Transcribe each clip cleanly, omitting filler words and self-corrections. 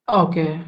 Okay.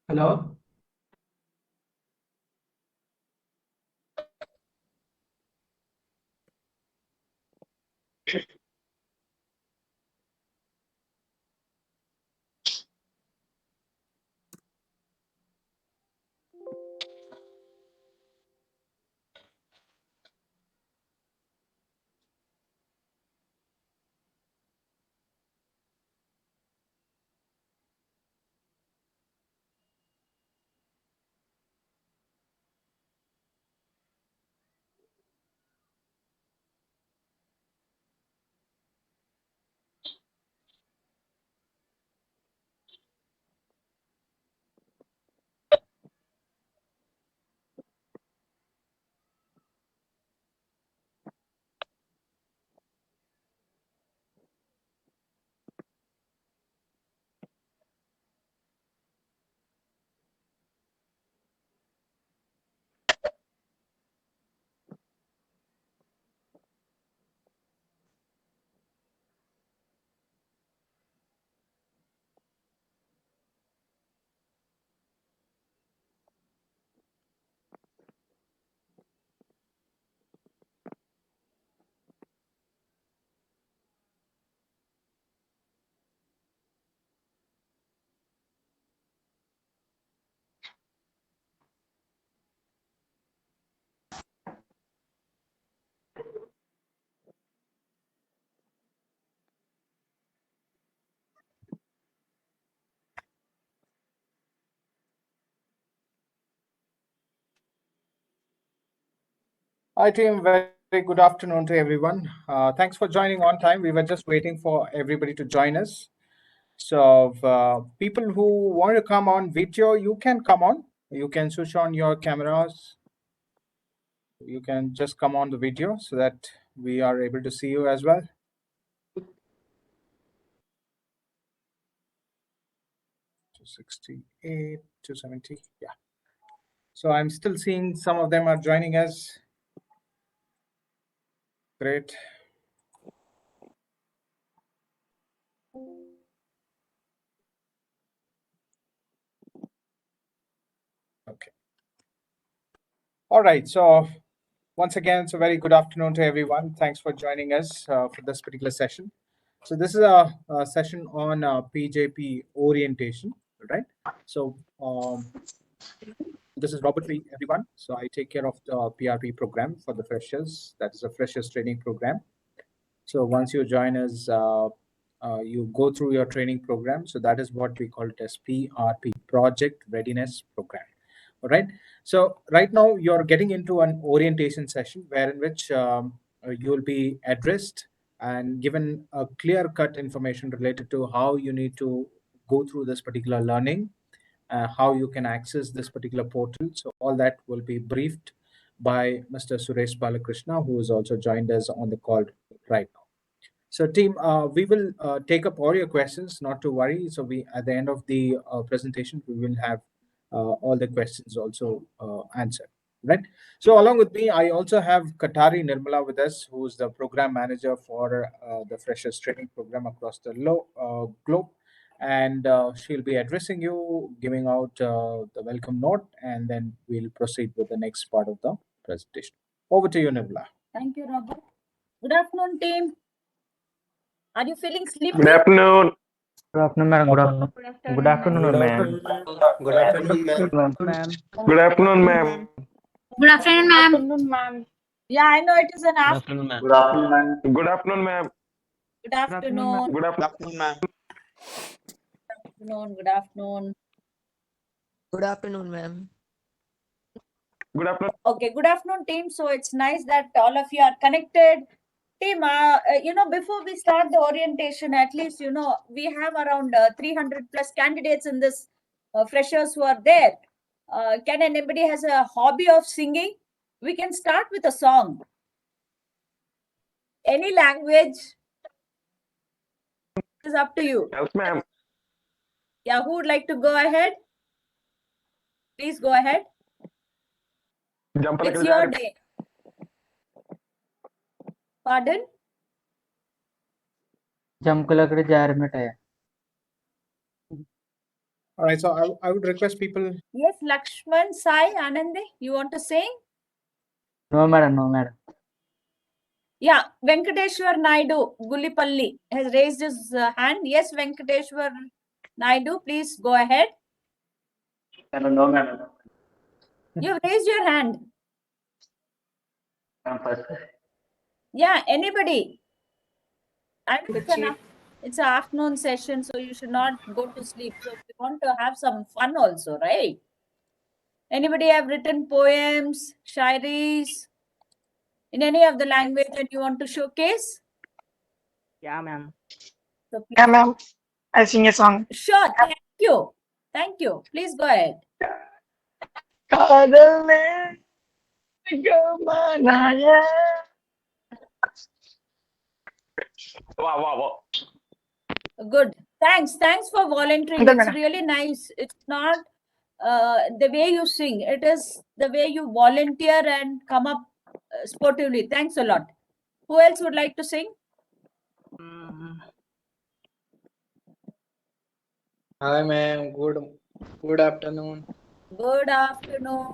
Hello. Hi, team. Very good afternoon to everyone. Thanks for joining on time. We were just waiting for everybody to join us. So, people who want to come on video, you can come on. You can switch on your cameras. You can just come on the video so that we are able to see you as well. 268, 270. Yeah. So I'm still seeing some of them are joining us. Great. Okay. All right. So once again, it's a very good afternoon to everyone. Thanks for joining us for this particular session. So this is a session on PJP orientation, right? So this is Robert Lee, everyone. So I take care of the PRP program for the freshers. That is a freshers training program. So once you join us, you go through your training program. So that is what we call it as PRP, Project Readiness Program. All right. So right now you're getting into an orientation session where in which you will be addressed and given a clear-cut information related to how you need to go through this particular learning, how you can access this particular portal. So all that will be briefed by Mr. Suresh Balakrishna, who has also joined us on the call right now. So team, we will take up all your questions, not to worry. So we, at the end of the presentation, we will have all the questions also answered, right? So along with me, I also have Katari Nirmala with us, who is the program manager for the Freshers Training Program across the globe. And she'll be addressing you, giving out the welcome note, and then we'll proceed with the next part of the presentation. Over to you, Nirmala. Thank you, Robert. Good afternoon, team. Are you feeling sleepy? Good afternoon. Good afternoon, madam. Good afternoon. Good afternoon, ma'am. Good afternoon, ma'am. Ma'am. Good afternoon, ma'am. Good afternoon, ma'am. Yeah, I know it is an Good afternoon. afternoon, ma'am. Good afternoon, ma'am. Good afternoon, ma'am. Good afternoon. Good afternoon, ma'am. Good afternoon. Good afternoon, ma'am. Good afternoon. Okay, good afternoon, team. So it's nice that all of you are connected. Team, before we start the orientation, at least, we have around 300 plus candidates in this freshers who are there. Can anybody has a hobby of singing? We can start with a song. Any language is up to you. Yes, ma'am. Yeah, who would like to go ahead? Please go ahead. Jump It's your day. Pardon? जमकलाकडे जार में टाया. All right, so I would request people. Yes, Lakshman, Sai, Anande, you want to sing? No, madam. No, madam. Yeah, Venkateshwar Naidu, Gulipalli, has raised his hand. Yes, Venkateshwar Naidu, please go ahead. No, madam. You've raised your hand. First. Yeah, anybody. It's an afternoon session, so you should not go to sleep. So we want to have some fun also, right? Anybody have written poems, shairis, in any of the language that you want to showcase? Yeah, ma'am. So please. Yeah, ma'am. I'll sing a song. Sure, thank you. Thank you. Please go ahead. Wow. Good. Thanks for volunteering. Okay, It's madam. really nice. It's not the way you sing. It is the way you volunteer and come up sportively. Thanks a lot. Who else would like to sing? Hi ma'am, good afternoon. Good afternoon.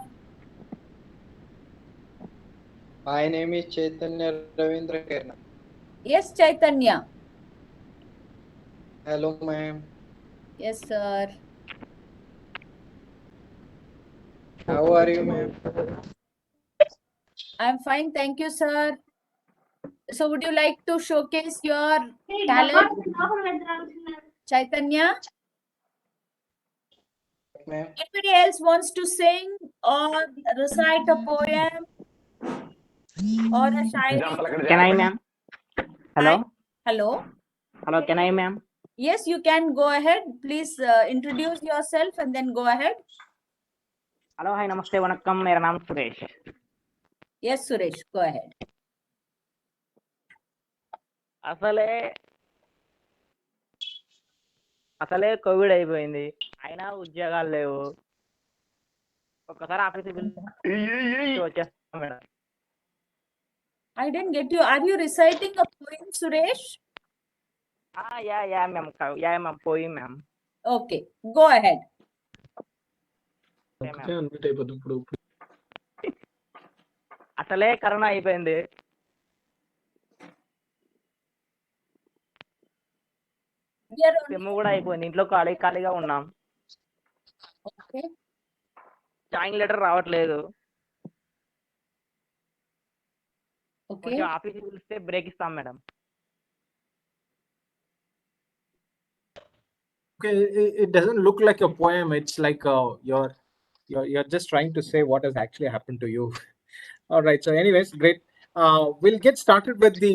My name is Chaitanya Ravindra Kerna. Yes, Chaitanya. Hello ma'am, Yes, sir. how are you ma'am? I'm fine. Thank you, sir. So would you like to showcase your talent, Chaitanya? Ma'am, Anybody else wants to sing or recite a poem or a shairi? Can I, ma'am? Hello. Hello. Hello. Can I, ma'am? Yes, you can go ahead. Please introduce yourself and then go ahead. Hello. Hi. Namaste. Vanakkam. मेरा नाम Suresh. Yes, Suresh, go ahead. అసలే Covid అయిపోయింది, అయినా ఉద్యోగాలు లేవు. ఒక్కసారి ఆఫీస్కి వచ్చేస్తాం madam. I didn't get you. Are you reciting a poem, Suresh? Yeah, ma'am. పోయి మ్యామ్. Okay, go ahead. అసలే కరోనా అయిపోయింది. We are సెమ్ only, కూడా అయిపోయింది. ఇంట్లో ఖాళీగా ఉన్నాం. okay. జాయిన్ లెటర్ రావట్లేదు. Okay. కొంచెం ఆఫీస్కి పిలిస్తే బ్రేక్ ఇస్తాం madam. Okay, it doesn't look like a poem. It's like you're just trying to say what has actually happened to you. All right. So, anyways, great. We'll get started with the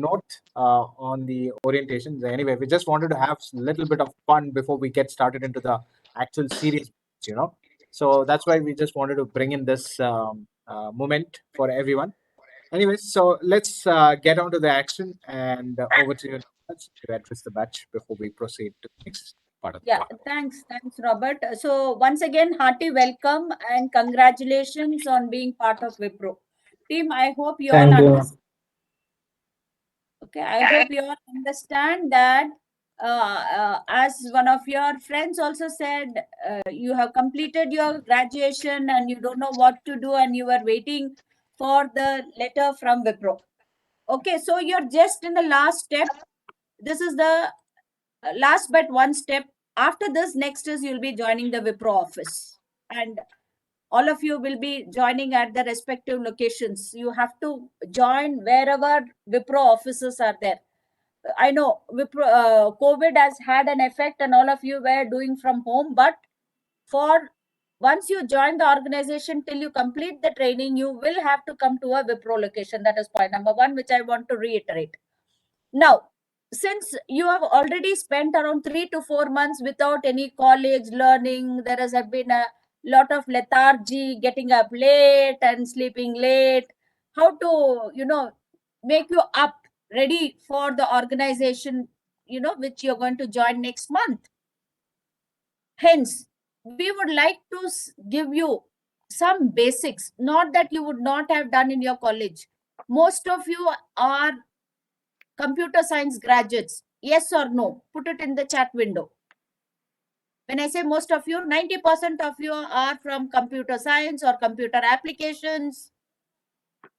note on the orientation. Anyway, we just wanted to have a little bit of fun before we get started into the actual serious, you know. So that's why we just wanted to bring in this moment for everyone. Anyways, so let's get on to the action and over to you to address the batch before we proceed to the next part of the Yeah, talk. thanks, Robert. So once again, hearty welcome and congratulations on being part of Wipro team. I hope you all understand. Okay, I hope you all understand that as one of your friends also said, you have completed your graduation and you don't know what to do and you are waiting for the letter from Wipro. Okay, so you're just in the last step. This is the last but one step. After this, next is you'll be joining the Wipro office, and all of you will be joining at the respective locations. You have to join wherever Wipro offices are there. I know Wipro, COVID has had an effect, and all of you were doing from home. But for once you join the organization, till you complete the training, you will have to come to a Wipro location. That is point number one, which I want to reiterate. Now, since you have already spent around 3 to 4 months without any college learning, there has been a lot of lethargy, getting up late and sleeping late. How to, make you up ready for the organization, which you're going to join next month. Hence, we would like to give you some basics, not that you would not have done in your college. Most of you are computer science graduates. Yes or no? Put it in the chat window. When I say most of you, 90% of you are from computer science or computer applications.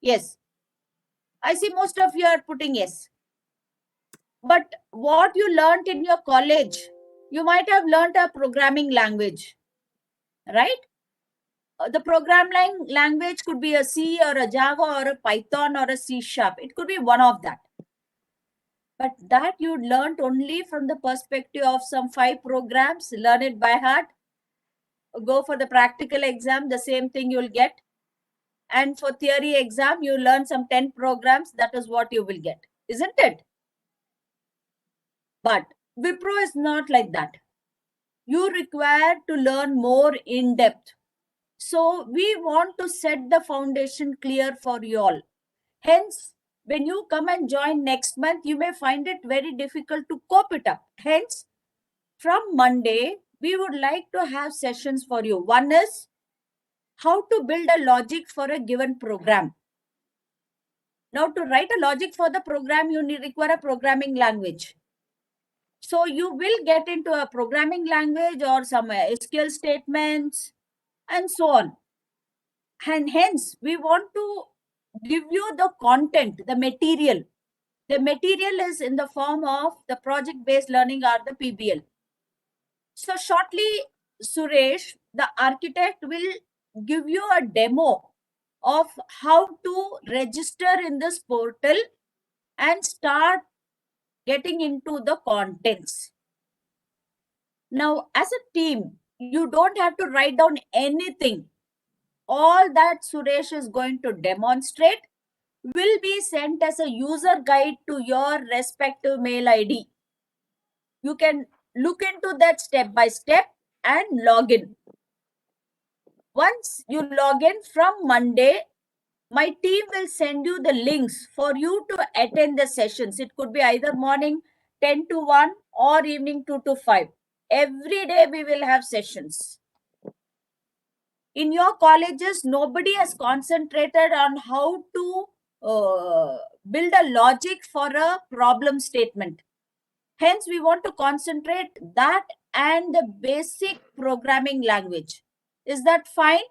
Yes. I see most of you are putting yes. But what you learned in your college, you might have learned a programming language, right? The programming language could be a C or a Java or a Python or a C#. It could be one of that. But that you learned only from the perspective of some 5 programs, learn it by heart, go for the practical exam, the same thing you'll get. And for theory exam, you learn some 10 programs, that is what you will get, isn't it? But Wipro is not like that. You require to learn more in depth. So we want to set the foundation clear for you all. Hence, when you come and join next month, you may find it very difficult to cope it up. Hence, from Monday, we would like to have sessions for you. One is how to build a logic for a given program. Now, to write a logic for the program, you require a programming language. So you will get into a programming language or some SQL statements and so on. And hence, we want to give you the content, the material. The material is in the form of the project-based learning or the PBL. So shortly, Suresh, the architect, will give you a demo of how to register in this portal and start getting into the contents. Now, as a team, you don't have to write down anything. All that Suresh is going to demonstrate will be sent as a user guide to your respective mail ID. You can look into that step by step and log in. Once you log in from Monday, my team will send you the links for you to attend the sessions. It could be either morning 10 to 1 or evening 2 to 5. Every day we will have sessions. In your colleges, nobody has concentrated on how to build a logic for a problem statement. Hence, we want to concentrate that and the basic programming language. Is that fine?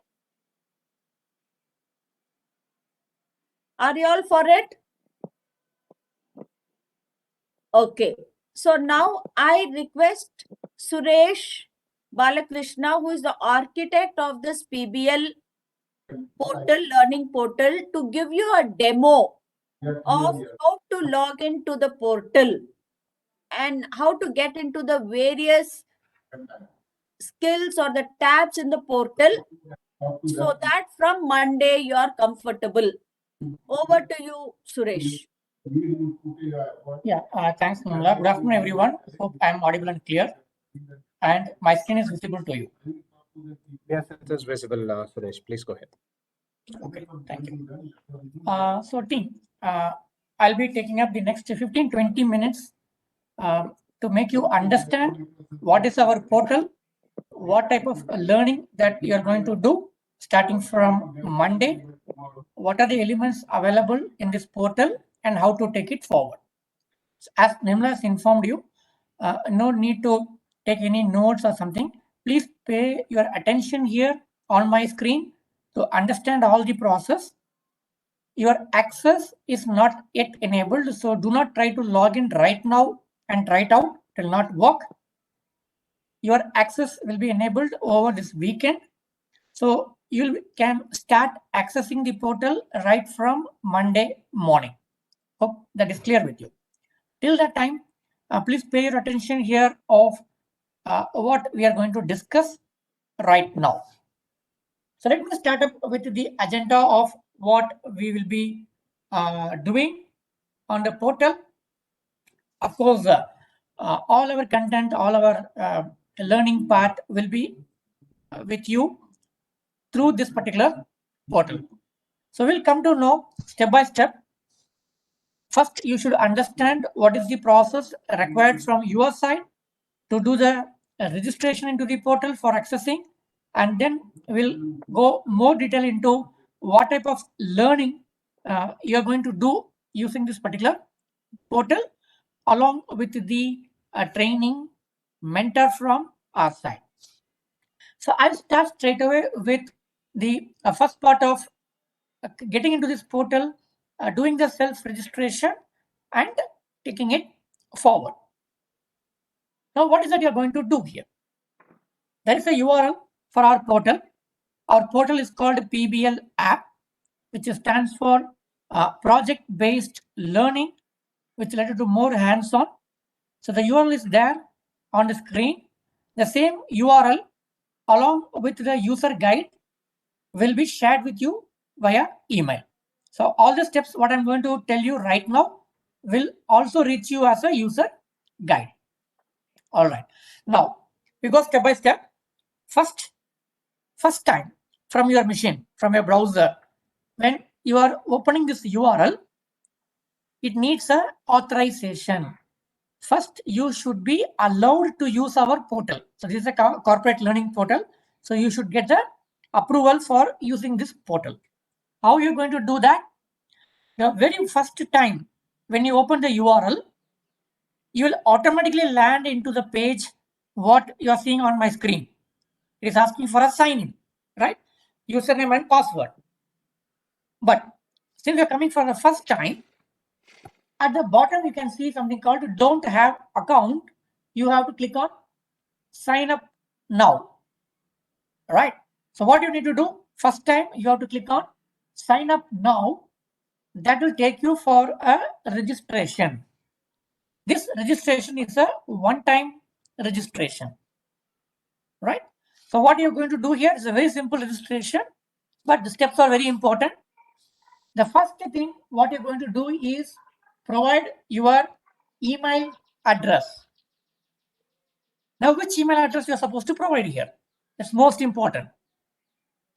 Are you all for it? Okay. So now I request Suresh Balakrishna, who is the architect of this PBL portal, learning portal, to give you a demo of how to log into the portal and how to get into the various skills or the tabs in the portal, so that from Monday you are comfortable. Over to you, Suresh. Yeah, thanks, Nirmala. Good afternoon, everyone. Hope I am audible and clear, and my screen is visible to you. Yes, it is visible, Suresh. Please go ahead. Okay, thank you. So, team, I'll be taking up the next 15-20 minutes to make you understand what is our portal, what type of learning that you are going to do starting from Monday, what are the elements available in this portal, and how to take it forward. As Nirmala has informed you, no need to take any notes or something. Please pay your attention here on my screen to understand all the process. Your access is not yet enabled, so do not try to log in right now and try it out. It will not work. Your access will be enabled over this weekend. So you can start accessing the portal right from Monday morning. Hope that is clear with you. Till that time, please pay your attention here of what we are going to discuss right now. So let me start up with the agenda of what we will be doing on the portal. Of course, all our content, all our learning part will be with you through this particular portal. So we'll come to know step by step. First, you should understand what is the process required from your side to do the registration into the portal for accessing, and then we'll go more detail into what type of learning you're going to do using this particular portal, along with the training mentor from our side. So I'll start straight away with the first part of getting into this portal, doing the self-registration and taking it forward. Now, what is that you're going to do here? There is a URL for our portal. Our portal is called PBL app, which stands for project-based learning, which is related to more hands-on. So the URL is there on the screen. The same URL along with the user guide will be shared with you via email. So all the steps what I'm going to tell you right now will also reach you as a user guide. All right. Now we go step by step. First time from your machine, from your browser, when you are opening this URL, it needs a authorization. First, you should be allowed to use our portal. So this is a corporate learning portal. So you should get the approval for using this portal. How you're going to do that? The very first time when you open the URL, you will automatically land into the page what you are seeing on my screen. It is asking for a sign in, right? Username and password. But since you're coming for the first time, at the bottom you can see something called don't have account. You have to click on sign up now. Right? So what you need to do, first time you have to click on sign up now. That will take you for a registration. This registration is a one-time registration. Right? So what you're going to do here is a very simple registration, but the steps are very important. The first thing what you're going to do is provide your email address. Now, which email address you're supposed to provide here? That's most important.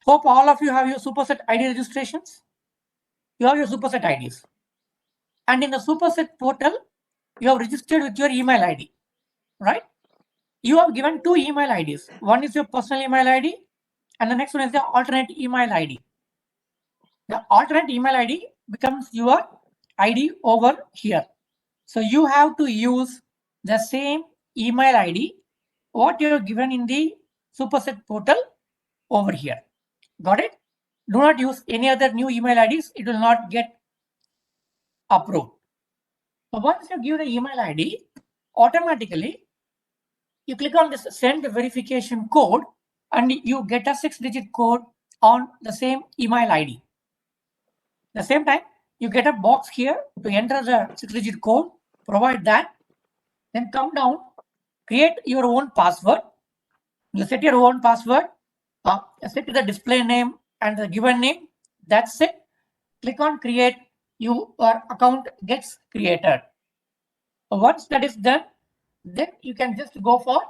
Hope all of you have your Superset ID registrations. You have your Superset IDs. And in the Superset portal, you have registered with your email ID, right? You have given two email IDs. One is your personal email ID, and the next one is the alternate email ID. The alternate email ID becomes your ID over here. So you have to use the same email ID what you have given in the Superset portal over here. Got it? Do not use any other new email IDs. It will not get approved. So once you give the email ID, automatically you click on this send verification code and you get a 6-digit code on the same email ID. At the same time, you get a box here to enter the 6-digit code, provide that, then come down, create your own password. You set your own password, set the display name and the given name. That's it. Click on create, your account gets created. Once that is done, then you can just go for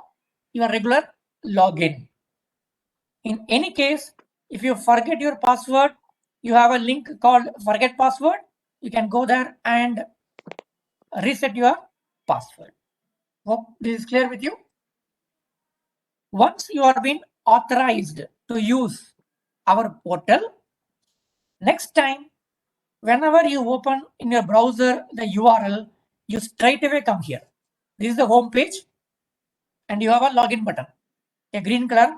your regular login. In any case, if you forget your password, you have a link called forget password. You can go there and reset your password. Hope this is clear with you. Once you are been authorized to use our portal, next time, whenever you open in your browser the URL, you straight away come here. This is the home page and you have a login button, a green color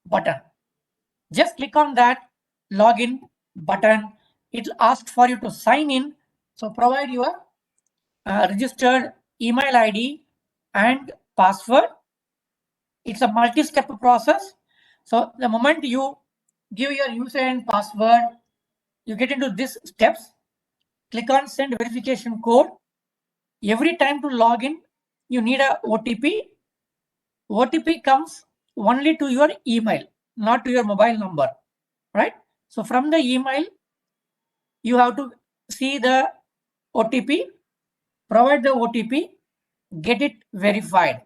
button. Just click on that login button. It will ask for you to sign in. So provide your registered email ID and password. It's a multi-step process. So the moment you give your user and password, you get into these steps. Click on send verification code. Every time to log in, you need a OTP. OTP comes only to your email, not to your mobile number, right? So from the email, you have to see the OTP, provide the OTP, get it verified.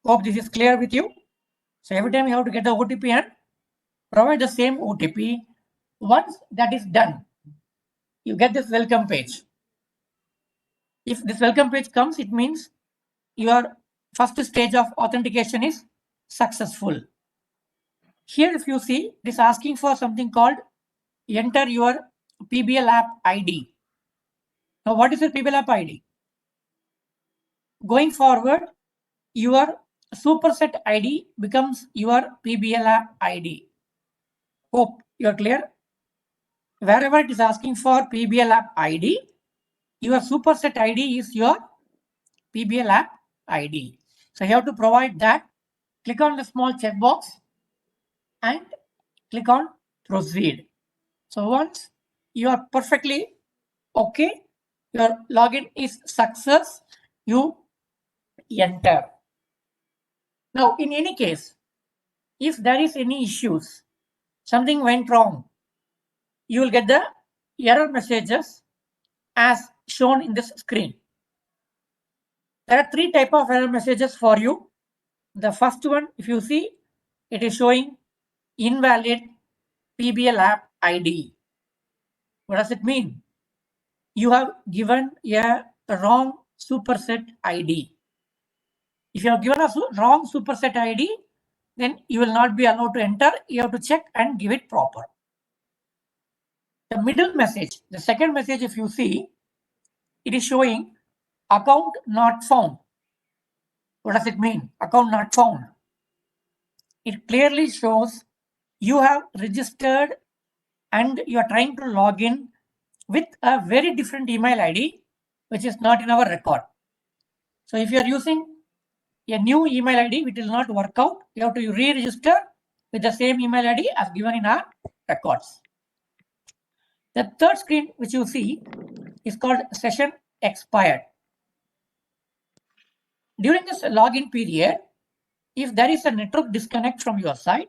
Hope this is clear with you. So every time you have to get the OTP and provide the same OTP. Once that is done, you get this welcome page. If this welcome page comes, it means your first stage of authentication is successful. Here, if you see, it is asking for something called enter your PBL app ID. Now, what is your PBL app ID? Going forward, your superset ID becomes your PBL app ID. Hope you are clear. Wherever it is asking for PBL app ID, your superset ID is your PBL app ID. So you have to provide that. Click on the small checkbox and click on proceed. So once you are perfectly okay, your login is success, you enter. Now, in any case, if there is any issues, something went wrong, you will get the error messages as shown in this screen. There are 3 types of error messages for you. The first one, if you see, it is showing invalid PBL app ID. What does it mean? You have given a wrong superset ID. If you have given a wrong superset ID, then you will not be allowed to enter. You have to check and give it proper. The middle message, the second message, if you see, it is showing account not found. What does it mean? Account not found. It clearly shows you have registered and you are trying to log in with a very different email ID, which is not in our record. So if you are using a new email ID, it will not work out. You have to re-register with the same email ID as given in our records. The third screen which you see is called session expired. During this login period, if there is a network disconnect from your side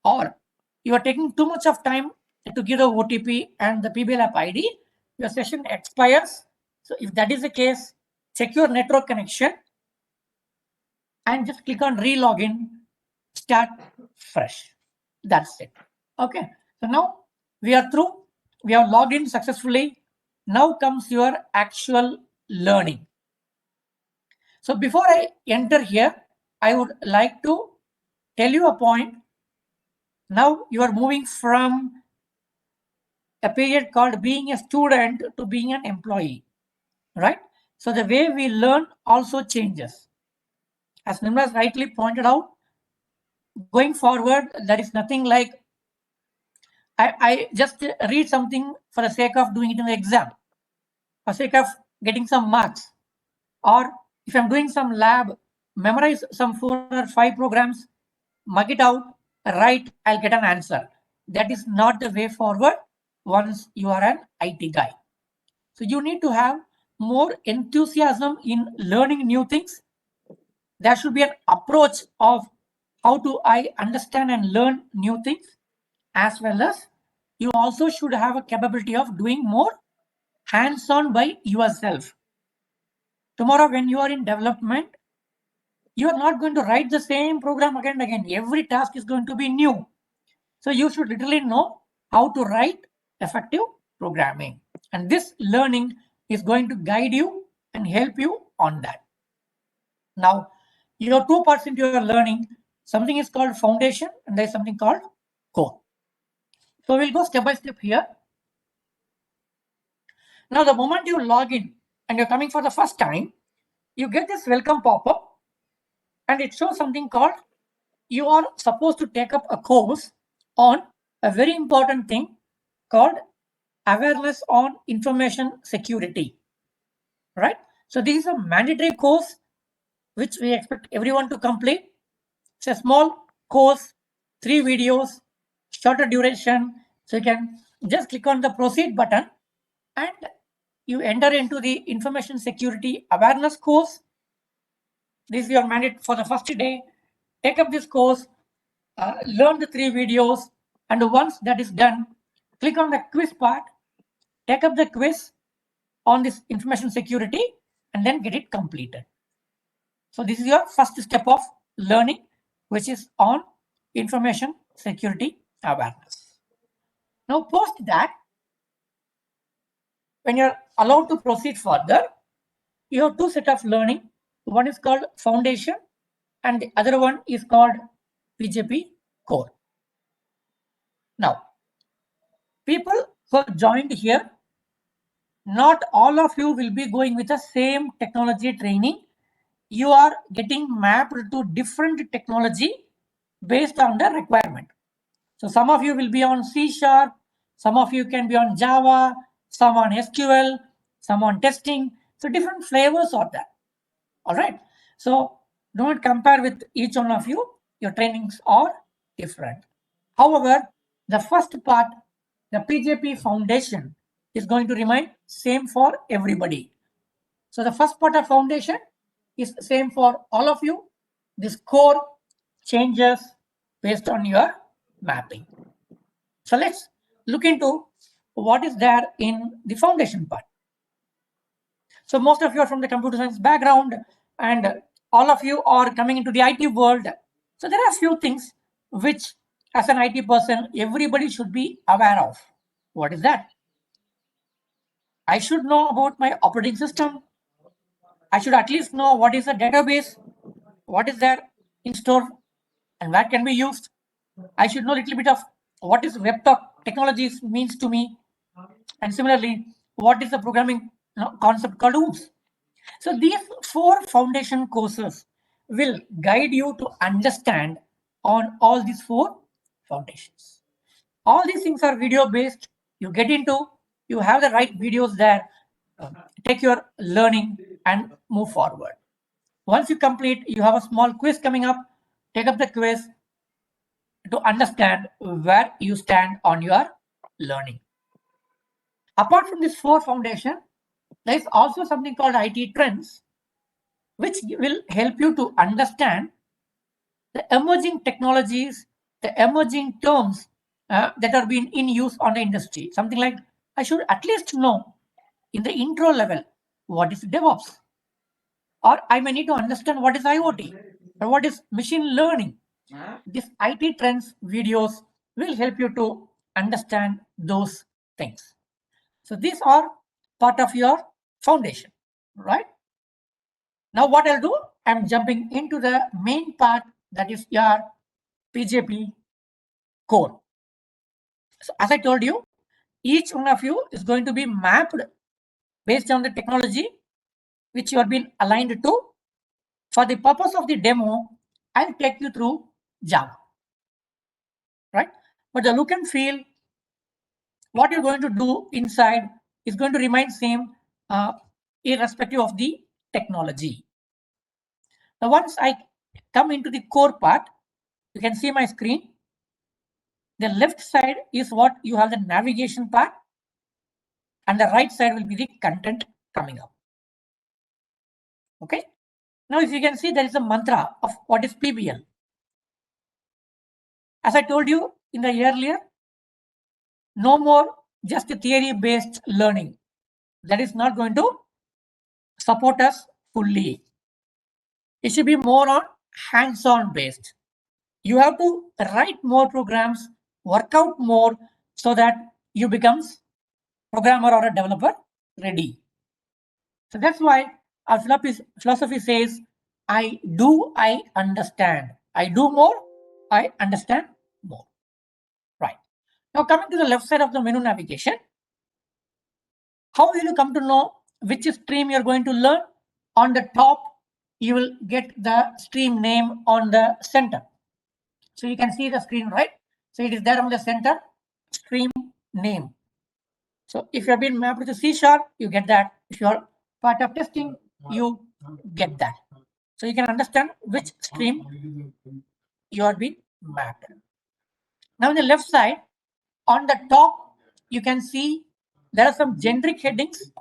or you are taking too much of time to give the OTP and the PBL app ID, your session expires. So if that is the case, check your network connection and just click on re-login, start fresh. That's it. Okay. So now we are through. We have logged in successfully. Now comes your actual learning. So before I enter here, I would like to tell you a point. Now you are moving from a period called being a student to being an employee, right? So the way we learn also changes. As Nimraj rightly pointed out, going forward, there is nothing like I just read something for the sake of doing it in the exam. for sake of getting some marks. Or if I'm doing some lab, memorize some 4 or 5 programs, mug it out, write, I'll get an answer. That is not the way forward once you are an IT guy. So you need to have more enthusiasm in learning new things. There should be an approach of how do I understand and learn new things, as well as you also should have a capability of doing more hands-on by yourself. Tomorrow when you are in development, you are not going to write the same program again and again. Every task is going to be new. So you should literally know how to write effective programming. And this learning is going to guide you and help you on that. Now, you have 2 parts into your learning. Something is called foundation and there's something called core. So we'll go step by step here. Now, the moment you log in and you're coming for the first time, you get this welcome pop-up and it shows something called you are supposed to take up a course on a very important thing called awareness on information security, right? So this is a mandatory course which we expect everyone to complete. It's a small course, 3 videos, shorter duration. So you can just click on the proceed button and you enter into the information security awareness course. This is your mandate for the first day. Take up this course, learn the 3 videos, and once that is done, click on the quiz part, take up the quiz on this information security, and then get it completed. So this is your first step of learning, which is on information security awareness. Now, post that, when you're allowed to proceed further, you have 2 sets of learning. One is called foundation, and the other one is called PJP core. Now, people who have joined here, not all of you will be going with the same technology training. You are getting mapped to different technology based on the requirement. So some of you will be on C#, some of you can be on Java, some on SQL, some on testing. So different flavors are there. All right. So don't compare with each one of you. Your trainings are different. However, the first part, the PJP foundation, is going to remain same for everybody. So the first part of foundation is same for all of you. This core changes based on your mapping. So let's look into what is there in the foundation part. So most of you are from the computer science background and all of you are coming into the IT world. So there are a few things which as an IT person, everybody should be aware of. What is that? I should know about my operating system. I should at least know what is a database, what is there in store and where can be used. I should know a little bit of what is web technologies means to me. And similarly, what is the programming concept called OOPS. So these 4 foundation courses will guide you to understand on all these 4 foundations. All these things are video based. You get into, you have the right videos there. Take your learning and move forward. Once you complete, you have a small quiz coming up. Take up the quiz to understand where you stand on your learning. Apart from this 4 foundation, there is also something called IT trends, which will help you to understand the emerging technologies, the emerging terms that are being in use on the industry. Something like I should at least know in the intro level what is DevOps, or I may need to understand what is IoT or what is machine learning. These IT trends videos will help you to understand those things. So these are part of your foundation, right? Now what I'll do, I'm jumping into the main part, that is your PJP core. So as I told you, each one of you is going to be mapped based on the technology which you have been aligned to. For the purpose of the demo, I'll take you through Java, right? But the look and feel, what you're going to do inside is going to remain same. irrespective of the technology. Now, once I come into the core part, you can see my screen. The left side is what you have the navigation part, and the right side will be the content coming up. Okay. Now, if you can see, there is a mantra of what is PBL. As I told you in the earlier, no more just theory-based learning. That is not going to support us fully. It should be more on hands-on based. You have to write more programs, work out more, so that you become programmer or a developer ready. So that's why our philosophy says, I understand. I do more, I understand more. Right. Now coming to the left side of the menu navigation, how will you come to know which stream you're going to learn? On the top, you will get the stream name on the center. So you can see the screen, right? So it is there on the center, stream name. So if you have been mapped to C#, you get that. If you are part of testing, you get that. So you can understand which stream you are being mapped. Now in the left side, on the top, you can see there are some generic headings.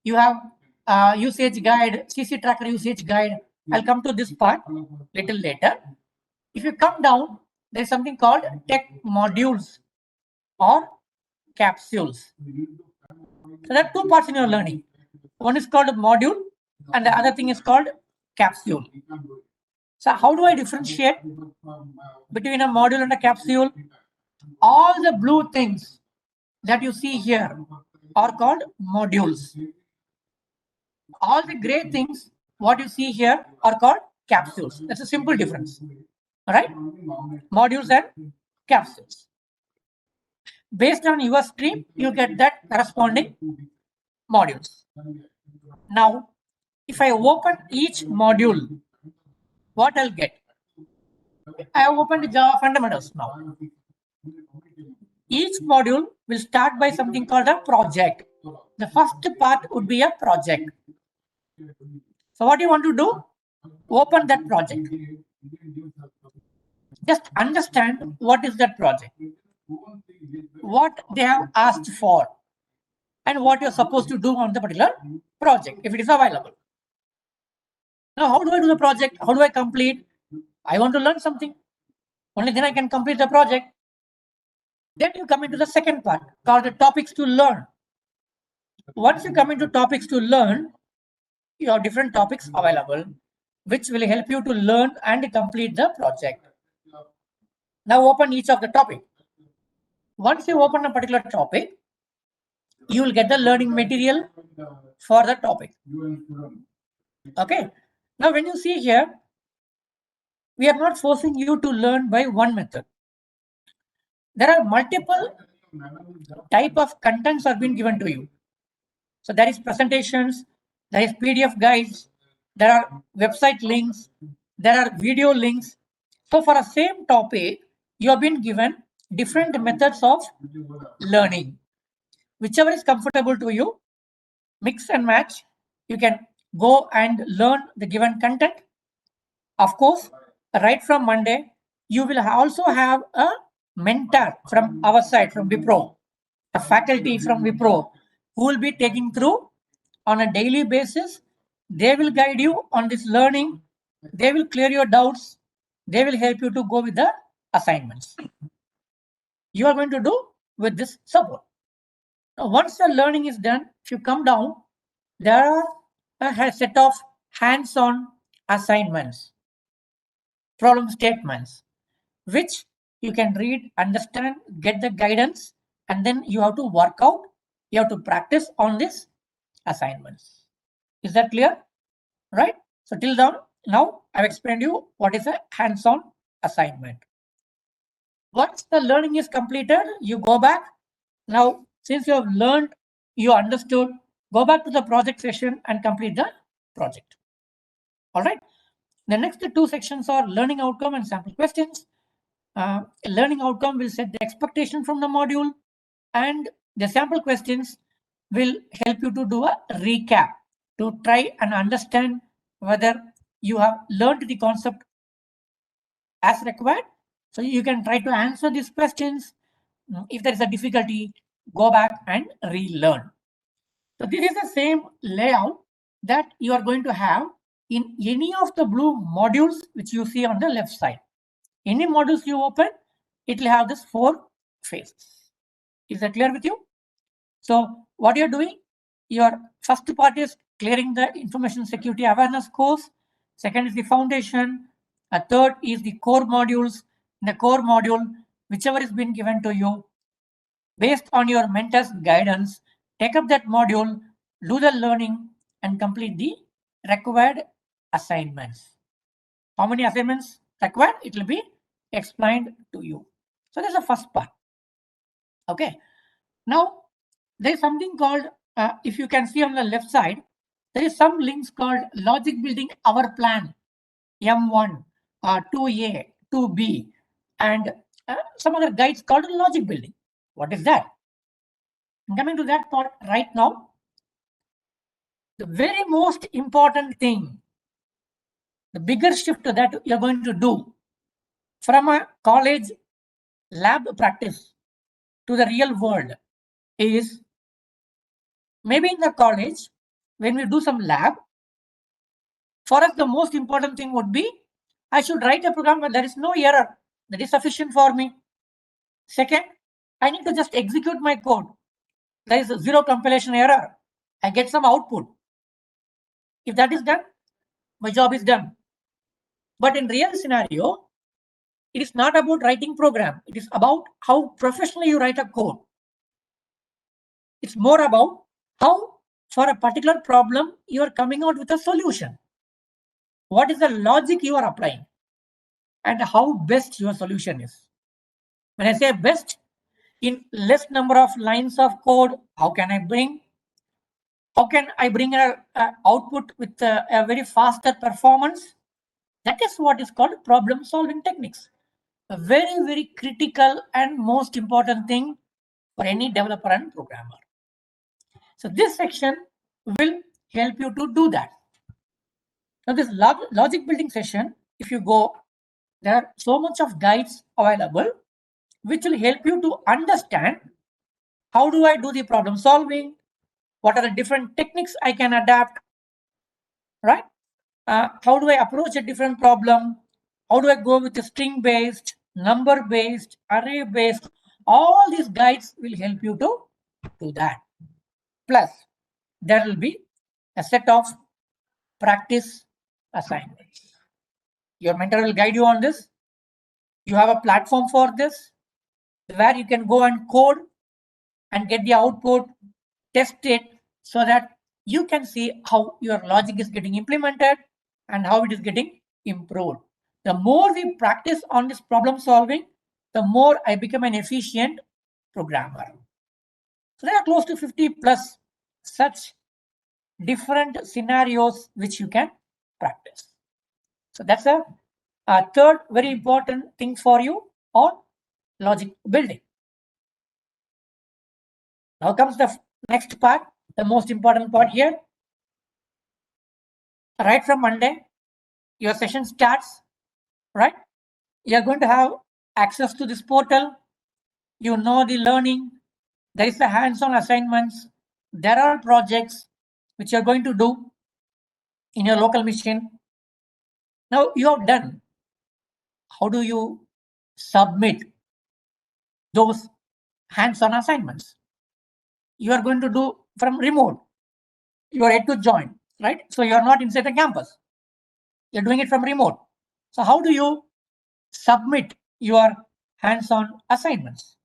You have usage guide, CC tracker usage guide. I'll come to this part little later. If you come down, there's something called tech modules or capsules. So there are two parts in your learning. One is called a module and the other thing is called capsule. So how do I differentiate between a module and a capsule? All the blue things that you see here are called modules. All the gray things, what you see here, are called capsules. That's a simple difference. All right? Modules and capsules. Based on your stream, you get that corresponding modules. Now, if I open each module, what I'll get? I have opened the Java fundamentals now. Each module will start by something called a project. The first part would be a project. So what you want to do? Open that project. Just understand what is that project, what they have asked for, and what you're supposed to do on the particular project if it is available. Now, how do I do the project? How do I complete? I want to learn something. Only then I can complete the project. Then you come into the second part called the topics to learn. Once you come into topics to learn, you have different topics available, which will help you to learn and complete the project. Now open each of the topic. Once you open a particular topic, you will get the learning material for the topic. Okay. Now when you see here, we are not forcing you to learn by one method. There are multiple type of contents are being given to you. So there is presentations, there is PDF guides, there are website links, there are video links. So for a same topic, you have been given different methods of learning. Whichever is comfortable to you, mix and match. You can go and learn the given content. Of course, right from Monday, you will also have a mentor from our side, from Wipro, a faculty from Wipro, who will be taking through on a daily basis. They will guide you on this learning. They will clear your doubts. They will help you to go with the assignments. You are going to do with this support. Now, once the learning is done, if you come down, there are a set of hands-on assignments, problem statements, which you can read, understand, get the guidance, and then you have to work out, you have to practice on these assignments. Is that clear? Right? So till now I've explained you what is a hands-on assignment. Once the learning is completed, you go back. Now, since you have learned, you understood, go back to the project session and complete the project. All right. The next two sections are learning outcome and sample questions. Learning outcome will set the expectation from the module, and the sample questions will help you to do a recap to try and understand whether you have learned the concept as required. So you can try to answer these questions. If there is a difficulty, go back and relearn. So this is the same layout that you are going to have in any of the blue modules which you see on the left side. Any modules you open, it will have this 4 phases. Is that clear with you? So what you're doing, your first part is clearing the information security awareness course. Second is the foundation. A third is the core modules. In the core module, whichever is been given to you, based on your mentor's guidance, take up that module, do the learning, and complete the required assignments. How many assignments required? It will be explained to you. So that's the first part. Okay. Now, there is something called, if you can see on the left side, there is some links called logic building our plan, M1, 2A, 2B, and some other guides called logic building. What is that? I'm coming to that part right now. The very most important thing, the bigger shift that you're going to do from a college lab practice to the real world is, maybe in the college, when we do some lab, for us, the most important thing would be, I should write a program where there is no error. That is sufficient for me. Second, I need to just execute my code. There is 0 compilation error. I get some output. If that is done, my job is done. But in real scenario, it is not about writing program. It is about how professionally you write a code. It's more about how, for a particular problem, you are coming out with a solution. What is the logic you are applying and how best your solution is. When I say best, in less number of lines of code, how can I bring a output with a very faster performance? That is what is called problem solving techniques. A very, very critical and most important thing for any developer and programmer. So this section will help you to do that. Now this logic building session, if you go, there are so much of guides available which will help you to understand how do I do the problem solving, what are the different techniques I can adapt, right? How do I approach a different problem? How do I go with a string-based, number-based, array-based? All these guides will help you to do that. Plus, there will be a set of practice assignments. Your mentor will guide you on this. You have a platform for this, where you can go and code and get the output, test it, so that you can see how your logic is getting implemented and how it is getting improved. The more we practice on this problem solving, the more I become an efficient programmer. So there are close to 50 plus such different scenarios which you can practice. So that's a third very important thing for you on logic building. Now comes the next part, the most important part here. Right from Monday, your session starts, right? You're going to have access to this portal. You know the learning. There is the hands-on assignments. There are projects which you're going to do in your local machine. Now you have done. How do you submit those hands-on assignments? You are going to do from remote. You are yet to join, right? So you are not inside the campus. You're doing it from remote. So how do you submit your hands-on assignments?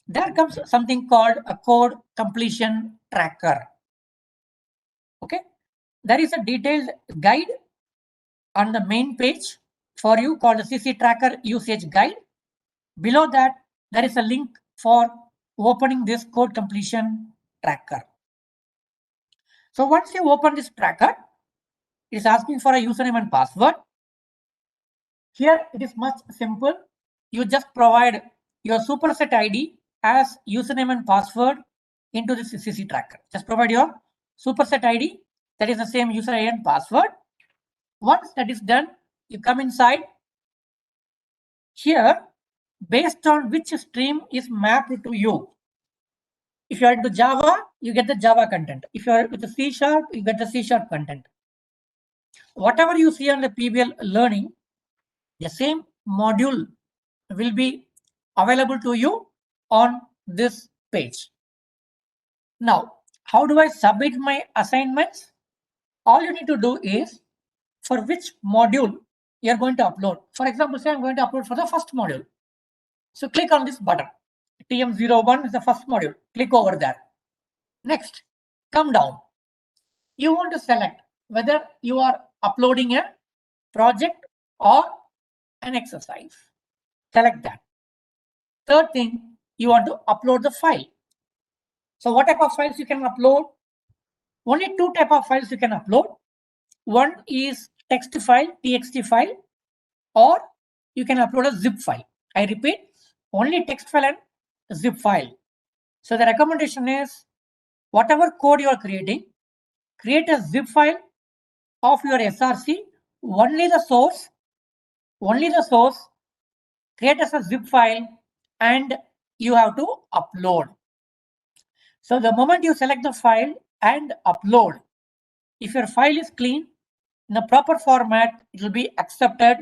There comes something called a code completion tracker. Okay, there is a detailed guide on the main page for you called the CC tracker usage guide. Below that, there is a link for opening this code completion tracker. So once you open this tracker, it is asking for a username and password. Here it is much simple. You just provide your superset ID as username and password into this CC tracker. Just provide your superset ID, that is the same user ID and password. Once that is done, you come inside. Here, based on which stream is mapped to you. If you are into Java, you get the Java content. If you are with the C#, you get the C# content. Whatever you see on the PBL learning, the same module will be available to you on this page. Now, how do I submit my assignments? All you need to do is, for which module you are going to upload. For example, say I'm going to upload for the first module. So click on this button. TM01 is the first module. Click over there. Next, come down. You want to select whether you are uploading a project or an exercise. Select that. Third thing, you want to upload the file. So what type of files you can upload? Only two type of files you can upload. One is text file, TXT file, or you can upload a zip file. I repeat, only text file and zip file. So the recommendation is, whatever code you are creating, create a zip file of your SRC, only the source, create as a zip file, and you have to upload. So the moment you select the file and upload, if your file is clean, in the proper format, it will be accepted,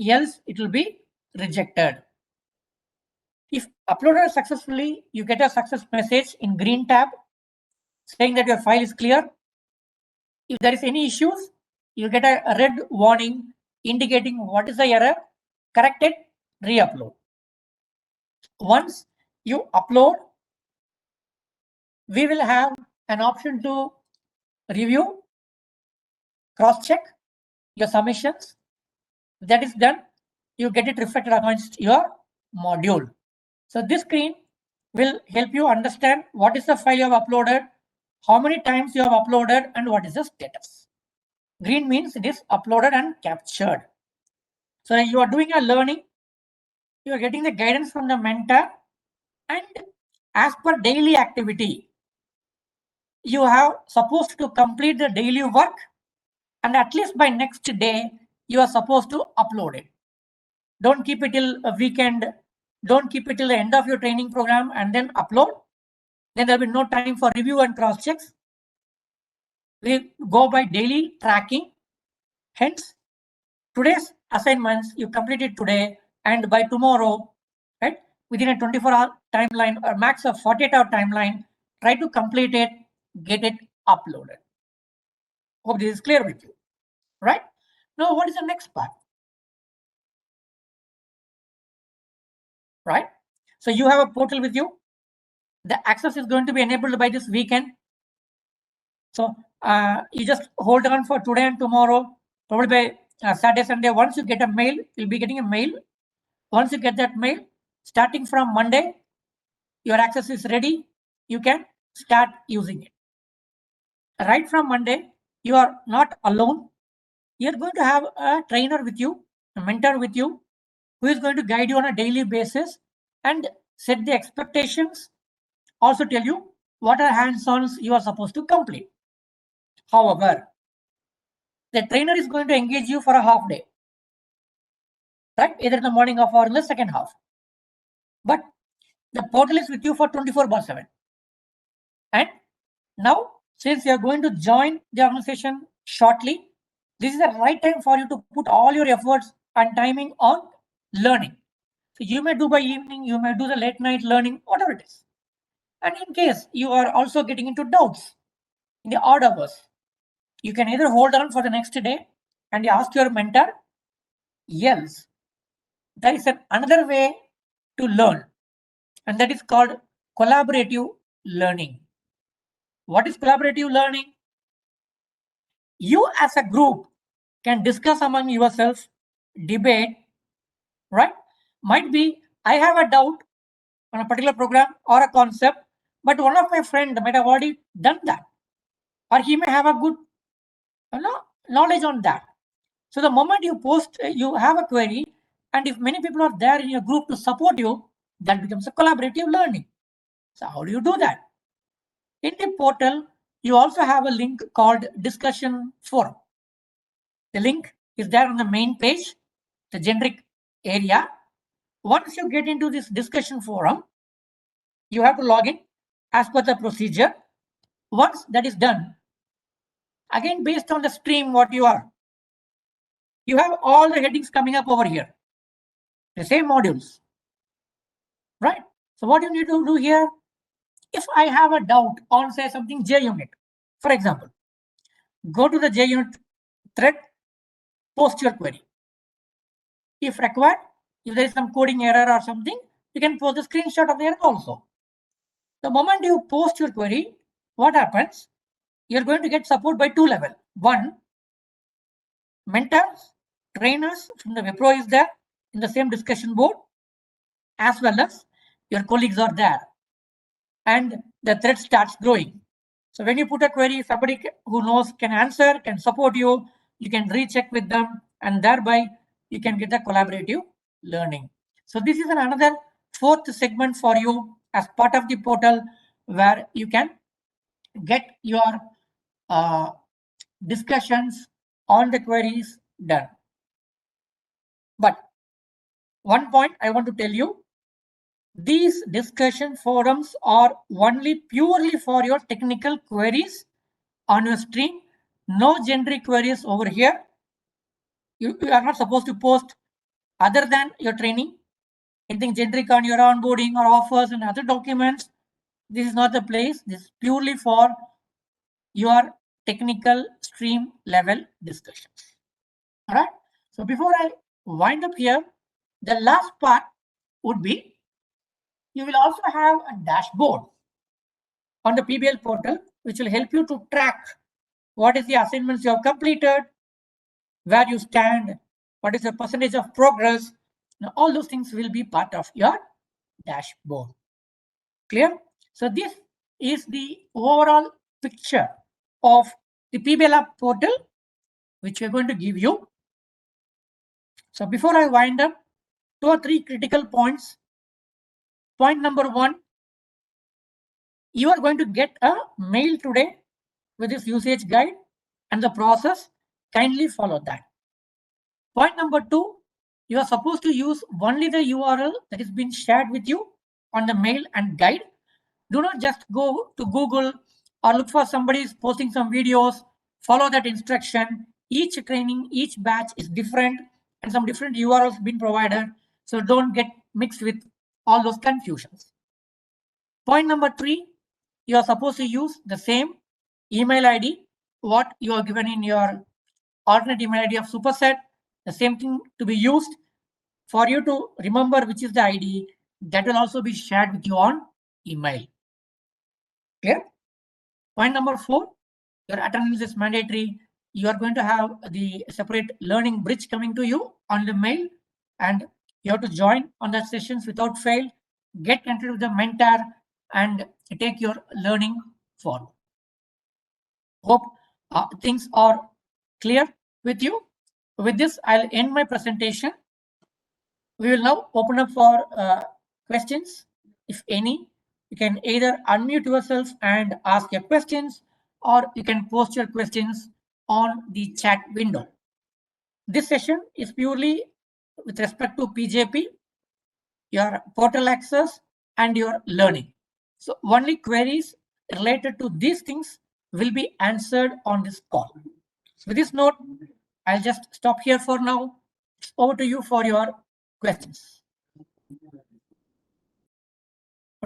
else it will be rejected. If uploaded successfully, you get a success message in green tab saying that your file is clear. If there is any issues, you get a red warning indicating what is the error, correct it, re-upload. Once you upload, we will have an option to review, cross-check your submissions. That is done, you get it reflected against your module. So this screen will help you understand what is the file you have uploaded, how many times you have uploaded, and what is the status. Green means it is uploaded and captured. So you are doing a learning, you are getting the guidance from the mentor, and as per daily activity, you have supposed to complete the daily work, and at least by next day, you are supposed to upload it. Don't keep it till a weekend. Don't keep it till the end of your training program and then upload. Then there will be no time for review and cross checks. We go by daily tracking. Hence, today's assignments you complete it today, and by tomorrow, right, within a 24-hour timeline or max of 48-hour timeline, try to complete it, get it uploaded. Hope this is clear with you, right? Now, what is the next part? Right? So you have a portal with you. The access is going to be enabled by this weekend. So you just hold on for today and tomorrow, probably by Saturday, Sunday. Once you get a mail, you'll be getting a mail. Once you get that mail, starting from Monday, your access is ready. You can start using it. Right from Monday, you are not alone. You're going to have a trainer with you, a mentor with you, who is going to guide you on a daily basis and set the expectations, also tell you what are hands-ons you are supposed to complete. However, the trainer is going to engage you for a half day, right? Either in the morning half or in the second half. But the portal is with you for 24/7. And now, since you are going to join the organization shortly, this is the right time for you to put all your efforts and timing on learning. So you may do by evening, you may do the late night learning, whatever it is. And in case you are also getting into doubts in the odd hours, you can either hold on for the next day and ask your mentor. Else, there is another way to learn, and that is called collaborative learning. What is collaborative learning? You as a group can discuss among yourselves, debate, right? Might be I have a doubt on a particular program or a concept, but one of my friends might have already done that, or he may have a good knowledge on that. So the moment you post, you have a query, and if many people are there in your group to support you, that becomes a collaborative learning. So how do you do that? In the portal, you also have a link called discussion forum. The link is there on the main page, the generic area. Once you get into this discussion forum, you have to log in as per the procedure. Once that is done, again, based on the stream, what you are, you have all the headings coming up over here, the same modules, right? So what you need to do here, if I have a doubt on say something JUnit, for example, go to the JUnit thread, post your query. If required, if there is some coding error or something, you can post a screenshot of the error also. The moment you post your query, what happens? You're going to get support by two levels. One, mentors, trainers from the Wipro is there in the same discussion board, as well as your colleagues are there. And the thread starts growing. So when you put a query, somebody who knows can answer, can support you, you can recheck with them, and thereby you can get the collaborative learning. So this is another fourth segment for you as part of the portal where you can get your discussions on the queries done. But one point I want to tell you, these discussion forums are only purely for your technical queries on your stream. No generic queries over here. You are not supposed to post other than your training, anything generic on your onboarding or offers and other documents. This is not the place. This is purely for your technical stream level discussions. All right. So before I wind up here, the last part would be you will also have a dashboard on the PBL portal, which will help you to track what is the assignments you have completed, where you stand, what is the percentage of progress. Now, all those things will be part of your dashboard. Clear? So this is the overall picture of the PBL app portal, which we're going to give you. So before I wind up, 2 or 3 critical points. Point number 1, you are going to get a mail today with this usage guide and the process. Kindly follow that. Point number 2, you are supposed to use only the URL that has been shared with you on the mail and guide. Do not just go to Google or look for somebody posting some videos. Follow that instruction. Each training, each batch is different and some different URLs been provided. So don't get mixed with all those confusions. Point number 3, you are supposed to use the same email ID what you are given in your alternate email ID of Superset. The same thing to be used for you to remember which is the ID that will also be shared with you on email. Clear? Point number 4, your attendance is mandatory. You are going to have the separate learning bridge coming to you on the mail, and you have to join on the sessions without fail, get connected with the mentor, and take your learning forward. Hope things are clear with you. With this, I'll end my presentation. We will now open up for questions, if any. You can either unmute yourself and ask your questions, or you can post your questions on the chat window. This session is purely with respect to PJP, your portal access, and your learning. So only queries related to these things will be answered on this call. With this note, I'll just stop here for now. It's over to you for your questions.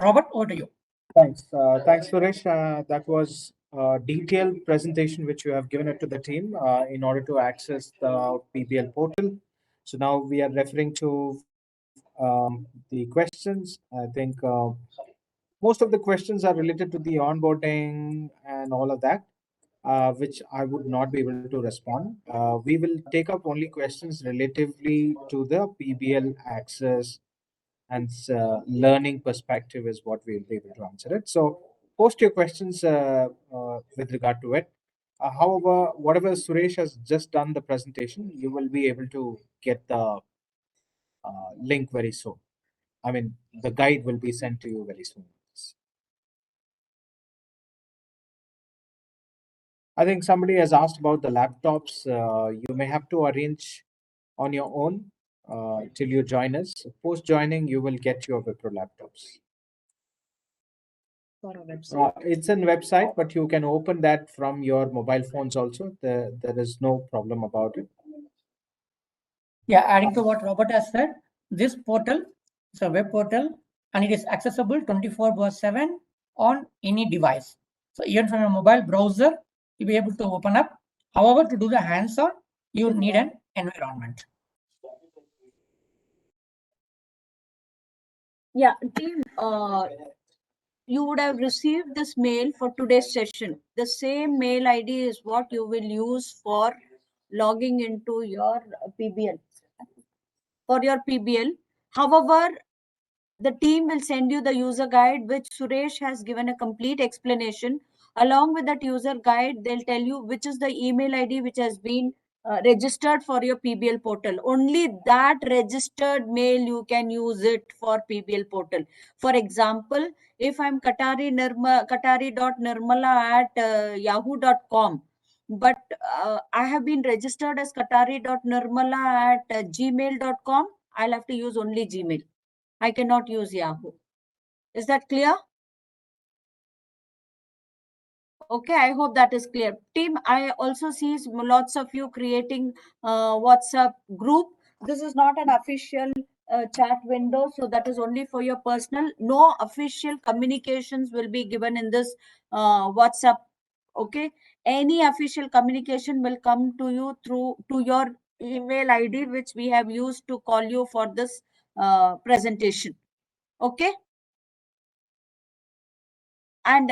Robert, over to you. Thanks. Thanks, Suresh. That was a detailed presentation which you have given it to the team in order to access the PBL portal. So now we are referring to the questions. I think most of the questions are related to the onboarding and all of that, which I would not be able to respond. We will take up only questions relatively to the PBL access and learning perspective is what we'll be able to answer it. So post your questions with regard to it. However, whatever Suresh has just done the presentation, you will be able to get the link very soon. I mean, the guide will be sent to you very soon. I think somebody has asked about the laptops. You may have to arrange on your own till you join us. Post joining, you will get your Wipro laptops. It's a website, but you can open that from your mobile phones also. There is no problem about it. Yeah, adding to what Robert has said, this portal is a web portal and it is accessible 24/7 on any device. So even from a mobile browser, you'll be able to open up. However, to do the hands-on, you need an environment. Yeah, team, you would have received this mail for today's session. The same mail ID is what you will use for logging into your PBL. For your PBL. However, the team will send you the user guide, which Suresh has given a complete explanation. Along with that user guide, they'll tell you which is the email ID which has been registered for your PBL portal. Only that registered mail you can use it for PBL portal. For example, if I'm katari.nirmala@yahoo.com, but I have been registered as katari.nirmala@gmail.com, I'll have to use only Gmail. I cannot use Yahoo. Is that clear? Okay, I hope that is clear. Team, I also see lots of you creating WhatsApp group. This is not an official chat window, so that is only for your personal. No official communications will be given in this WhatsApp. Okay, any official communication will come to you through to your email ID, which we have used to call you for this presentation. Okay. And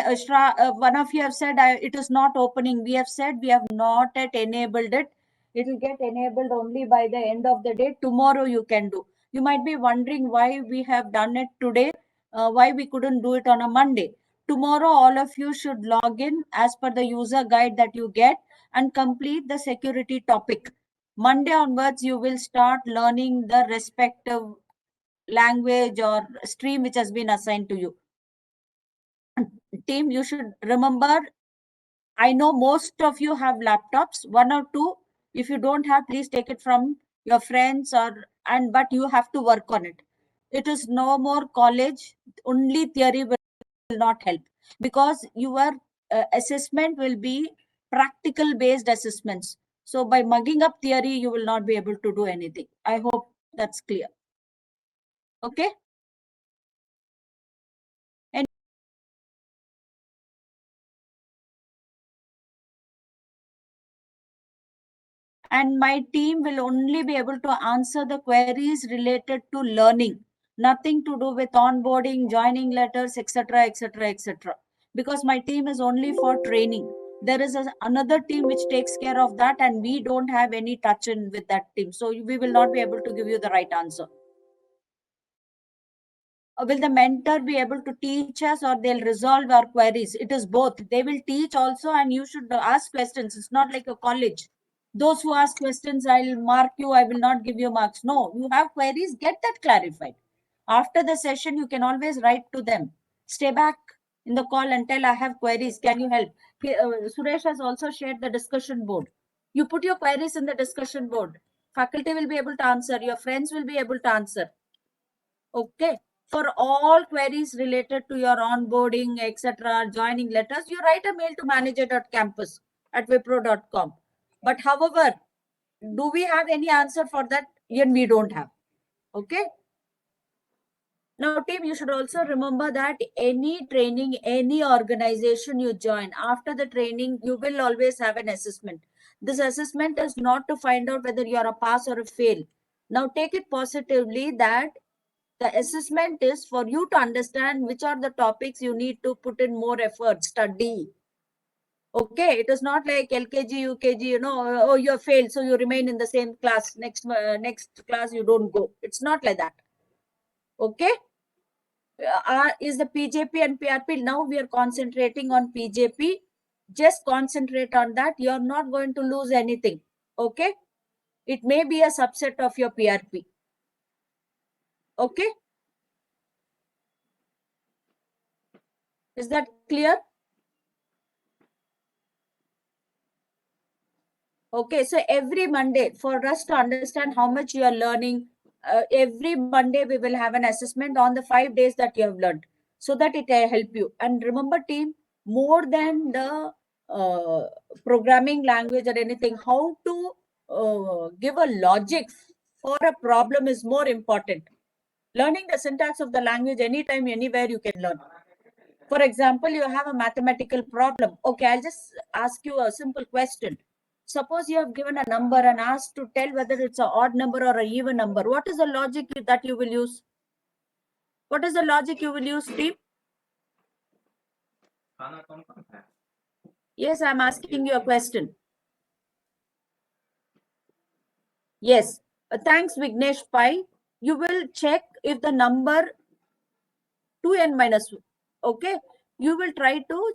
one of you have said it is not opening. We have said we have not yet enabled it. It will get enabled only by the end of the day. Tomorrow you can do. You might be wondering why we have done it today, why we couldn't do it on a Monday. Tomorrow, all of you should log in as per the user guide that you get and complete the security topic. Monday onwards, you will start learning the respective language or stream which has been assigned to you. Team, you should remember, I know most of you have laptops, one or two. If you don't have, please take it from your friends but you have to work on it. It is no more college. Only theory will not help, because your assessment will be practical based assessments. So by mugging up theory, you will not be able to do anything. I hope that's clear. Okay. And my team will only be able to answer the queries related to learning, nothing to do with onboarding, joining letters, etc., etc., etc. Because my team is only for training. There is another team which takes care of that, and we don't have any touch in with that team. So we will not be able to give you the right answer. Will the mentor be able to teach us, or they'll resolve our queries? It is both. They will teach also, and you should ask questions. It's not like a college. Those who ask questions, I'll mark you, I will not give you marks. No, you have queries, get that clarified. After the session, you can always write to them. Stay back in the call and tell, I have queries, can you help? Suresh has also shared the discussion board. You put your queries in the discussion board. Faculty will be able to answer, your friends will be able to answer. Okay. For all queries related to your onboarding, etc., joining letters, you write a mail to manager.campus@wipro.com. But however, do we have any answer for that? Even we don't have. Okay. Now, team, you should also remember that any training, any organization you join, after the training, you will always have an assessment. This assessment is not to find out whether you are a pass or a fail. Now, take it positively that the assessment is for you to understand which are the topics you need to put in more effort, study. Okay, it is not like LKG, UKG, oh, you have failed, so you remain in the same class. Next class, you don't go. It's not like that. Okay. Is the PJP and PRP. Now we are concentrating on PJP. Just concentrate on that. You're not going to lose anything. Okay. It may be a subset of your PRP. Okay. Is that clear? Okay, so every Monday, for us to understand how much you are learning, every Monday we will have an assessment on the 5 days that you have learned, so that it will help you. And remember, team, more than the programming language or anything, how to give a logic for a problem is more important. Learning the syntax of the language anytime, anywhere you can learn. For example, you have a mathematical problem. Okay, I'll just ask you a simple question. Suppose you have given a number and asked to tell whether it's an odd number or an even number. What is the logic that you will use? What is the logic you will use, team? Yes, I'm asking you a question. Yes. Thanks, Vignesh Pai. You will check if the number 2n minus, okay, you will try to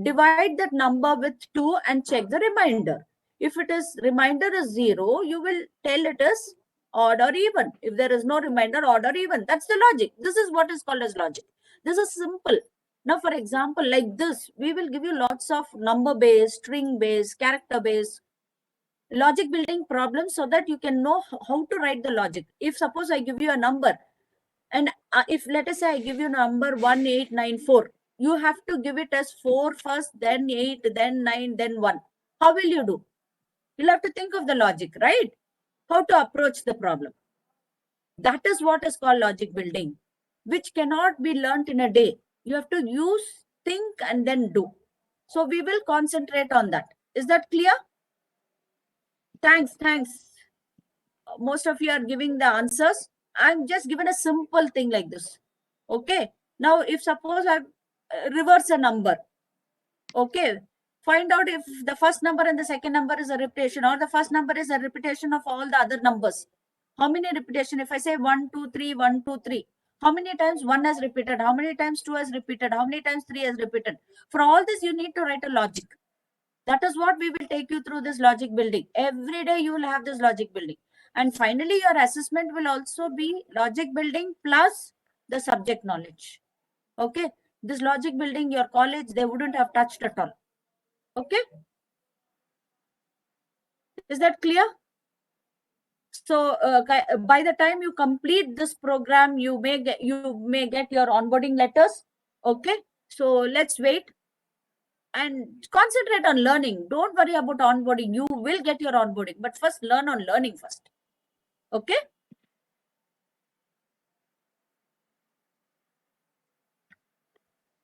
divide that number with 2 and check the remainder. If it is remainder is 0, you will tell it is odd or even. If there is no remainder, odd or even. That's the logic. This is what is called as logic. This is simple. Now, for example, like this, we will give you lots of number based, string based, character based logic building problems so that you can know how to write the logic. If suppose I give you a number, and if let us say I give you number 1894, you have to give it as 4 first, then 8, then 9, then 1. How will you do? You'll have to think of the logic, right? How to approach the problem. That is what is called logic building, which cannot be learnt in a day. You have to use, think, and then do. So we will concentrate on that. Is that clear? Thanks. Most of you are giving the answers. I'm just given a simple thing like this. Okay. Now, if suppose I reverse a number, okay, find out if the first number and the second number is a repetition, or the first number is a repetition of all the other numbers. How many repetition? If I say 1, 2, 3, 1, 2, 3, how many times 1 has repeated? How many times 2 has repeated? How many times 3 has repeated? For all this, you need to write a logic. That is what we will take you through this logic building. Every day you will have this logic building. And finally, your assessment will also be logic building plus the subject knowledge. Okay. This logic building, your college, they wouldn't have touched at all. Okay. Is that clear? So by the time you complete this program, you may get your onboarding letters. Okay. So let's wait and concentrate on learning. Don't worry about onboarding. You will get your onboarding, but first learn on learning first. Okay.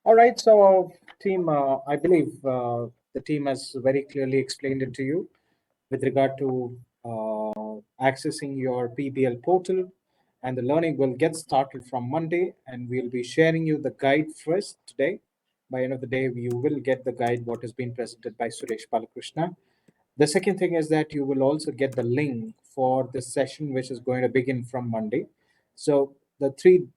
All right, so team, I believe the team has very clearly explained it to you with regard to accessing your PBL portal, and the learning will get started from Monday, and we'll be sharing you the guide first today. By end of the day, you will get the guide, what has been presented by Suresh Balakrishna. The second thing is that you will also get the link for the session, which is going to begin from Monday. So the 3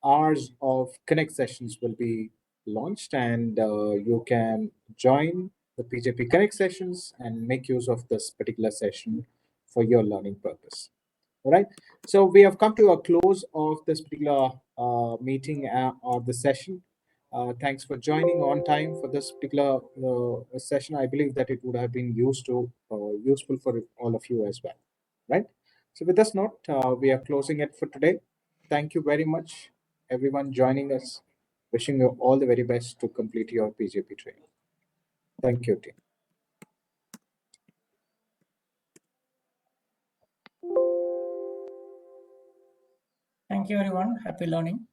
hours of Connect sessions will be launched, and you can join the PJP Connect sessions and make use of this particular session for your learning purpose. All right. So we have come to a close of this particular meeting or the session. Thanks for joining on time for this particular session. I believe that it would have been useful for all of you as well, right? So with this note, we are closing it for today. Thank you very much, everyone joining us. Wishing you all the very best to complete your PJP training. Thank you, team. Thank you, everyone. Happy learning.